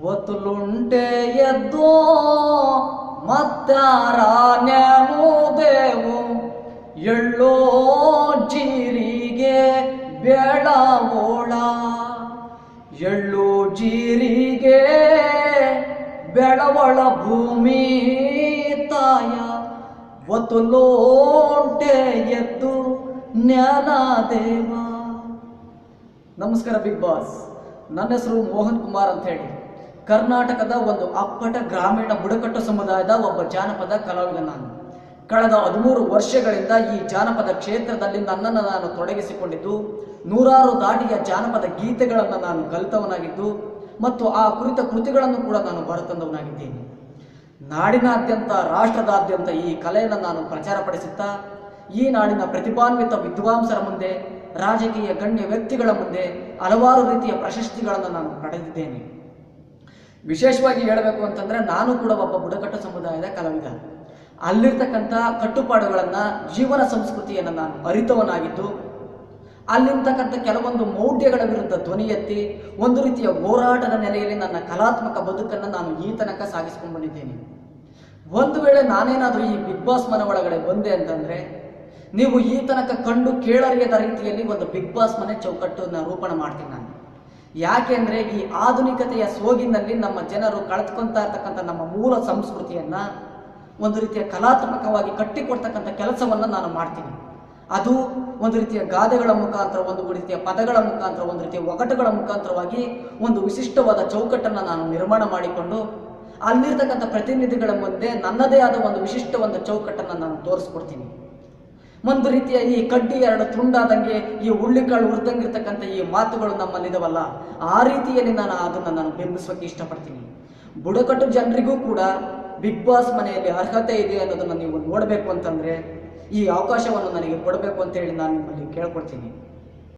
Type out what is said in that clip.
ಒತ್ತುಲುಂಟೆ ಎದ್ದೋ ಮತ್ತಾರ ನೆನುದೇವು ಎಳ್ಳೋ ಜೀರಿಗೆ ಬೆಳವೋಳ ಎಳ್ಳು ಜೀರಿಗೆ ಬೆಳವಳ ಭೂಮಿ ತಾಯ ಒತ್ತುಲೋಂಟೆ ಎದ್ದು ಜ್ಞಾನದೇವ. ನಮಸ್ಕಾರ ಬಿಗ್ ಬಾಸ್. ನನ್ನ ಹೆಸರು ಮೋಹನ್ ಕುಮಾರ್ ಅಂತ ಹೇಳಿ ಕರ್ನಾಟಕದ ಒಂದು ಅಪ್ಪಟ ಗ್ರಾಮೀಣ ಬುಡಕಟ್ಟು ಸಮುದಾಯದ ಒಬ್ಬ ಜಾನಪದ ಕಲಾವಿದ ನಾನು. ಕಳೆದ 13 ವರ್ಷಗಳಿಂದ ಈ ಜಾನಪದ ಕ್ಷೇತ್ರದಲ್ಲಿ ನನ್ನನ್ನು ನಾನು ತೊಡಗಿಸಿಕೊಂಡಿದ್ದು, ನೂರಾರು ದಾಟಿಯ ಜಾನಪದ ಗೀತೆಗಳನ್ನು ನಾನು ಕಲಿತವನಾಗಿದ್ದು ಮತ್ತು ಆ ಕುರಿತ ಕೃತಿಗಳನ್ನು ಕೂಡ ನಾನು ಹೊರತಂದವನಾಗಿದ್ದೇನೆ. ನಾಡಿನಾದ್ಯಂತ ರಾಷ್ಟ್ರದಾದ್ಯಂತ ಈ ಕಲೆಯನ್ನು ನಾನು ಪ್ರಚಾರಪಡಿಸುತ್ತಾ ಈ ನಾಡಿನ ಪ್ರತಿಭಾನ್ವಿತ ವಿದ್ವಾಂಸರ ಮುಂದೆ, ರಾಜಕೀಯ ಗಣ್ಯ ವ್ಯಕ್ತಿಗಳ ಮುಂದೆ ಹಲವಾರು ರೀತಿಯ ಪ್ರಶಸ್ತಿಗಳನ್ನು ನಾನು ಪಡೆದಿದ್ದೇನೆ. ವಿಶೇಷವಾಗಿ ಹೇಳಬೇಕು ಅಂತಂದರೆ, ನಾನು ಕೂಡ ಒಬ್ಬ ಬುಡಕಟ್ಟು ಸಮುದಾಯದ ಕಲಾವಿದ. ಅಲ್ಲಿರ್ತಕ್ಕಂಥ ಕಟ್ಟುಪಾಡುಗಳನ್ನು, ಜೀವನ ಸಂಸ್ಕೃತಿಯನ್ನು ನಾನು ಅರಿತವನಾಗಿದ್ದು, ಅಲ್ಲಿರ್ತಕ್ಕಂಥ ಕೆಲವೊಂದು ಮೌಢ್ಯಗಳ ವಿರುದ್ಧ ಧ್ವನಿ ಎತ್ತಿ ಒಂದು ರೀತಿಯ ಹೋರಾಟದ ನೆಲೆಯಲ್ಲಿ ನನ್ನ ಕಲಾತ್ಮಕ ಬದುಕನ್ನು ನಾನು ಈ ತನಕ ಸಾಗಿಸ್ಕೊಂಡು ಬಂದಿದ್ದೇನೆ. ಒಂದು ವೇಳೆ ನಾನೇನಾದರೂ ಈ ಬಿಗ್ ಬಾಸ್ ಮನೆ ಒಳಗಡೆ ಬಂದೆ ಅಂತಂದರೆ, ನೀವು ಈ ತನಕ ಕಂಡು ಕೇಳರಿಯದ ರೀತಿಯಲ್ಲಿ ಒಂದು ಬಿಗ್ ಬಾಸ್ ಮನೆ ಚೌಕಟ್ಟನ್ನು ರೂಪಣ ಮಾಡ್ತೀನಿ ನಾನು. ಯಾಕೆ ಅಂದರೆ, ಈ ಆಧುನಿಕತೆಯ ಸೋಗಿನಲ್ಲಿ ನಮ್ಮ ಜನರು ಕಳೆದುಕೊಳ್ತಾ ಇರ್ತಕ್ಕಂಥ ನಮ್ಮ ಮೂಲ ಸಂಸ್ಕೃತಿಯನ್ನು ಒಂದು ರೀತಿಯ ಕಲಾತ್ಮಕವಾಗಿ ಕಟ್ಟಿಕೊಡ್ತಕ್ಕಂಥ ಕೆಲಸವನ್ನು ನಾನು ಮಾಡ್ತೀನಿ. ಅದು ಒಂದು ರೀತಿಯ ಗಾದೆಗಳ ಮುಖಾಂತರ, ಒಂದು ರೀತಿಯ ಪದಗಳ ಮುಖಾಂತರ, ಒಂದು ರೀತಿಯ ಒಗಟುಗಳ ಮುಖಾಂತರವಾಗಿ ಒಂದು ವಿಶಿಷ್ಟವಾದ ಚೌಕಟ್ಟನ್ನು ನಾನು ನಿರ್ಮಾಣ ಮಾಡಿಕೊಂಡು ಅಲ್ಲಿರ್ತಕ್ಕಂಥ ಪ್ರತಿನಿಧಿಗಳ ಮುಂದೆ ನನ್ನದೇ ಆದ ಒಂದು ವಿಶಿಷ್ಟ ಒಂದು ಚೌಕಟ್ಟನ್ನು ನಾನು ತೋರಿಸ್ಕೊಡ್ತೀನಿ. ಒಂದು ರೀತಿಯ ಈ ಕಡ್ಡಿ ಎರಡು ತುಂಡಾದಂಗೆ, ಈ ಹುಳ್ಳಿಕಾಳು ಹುರಿದಂಗಿರ್ತಕ್ಕಂಥ ಈ ಮಾತುಗಳು ನಮ್ಮಲ್ಲಿದವಲ್ಲ, ಆ ರೀತಿಯಲ್ಲಿ ನಾನು ಅದನ್ನು ಬಿಂಬಿಸೋಕೆ ಇಷ್ಟಪಡ್ತೀನಿ. ಬುಡಕಟ್ಟು ಜನರಿಗೂ ಕೂಡ ಬಿಗ್ ಬಾಸ್ ಮನೆಯಲ್ಲಿ ಅರ್ಹತೆ ಇದೆ ಅನ್ನೋದನ್ನು ನೀವು ನೋಡಬೇಕು ಅಂತಂದರೆ ಈ ಅವಕಾಶವನ್ನು ನನಗೆ ಕೊಡಬೇಕು ಅಂತೇಳಿ ನಾನು ನಿಮ್ಮಲ್ಲಿ ಕೇಳ್ಕೊಡ್ತೀನಿ.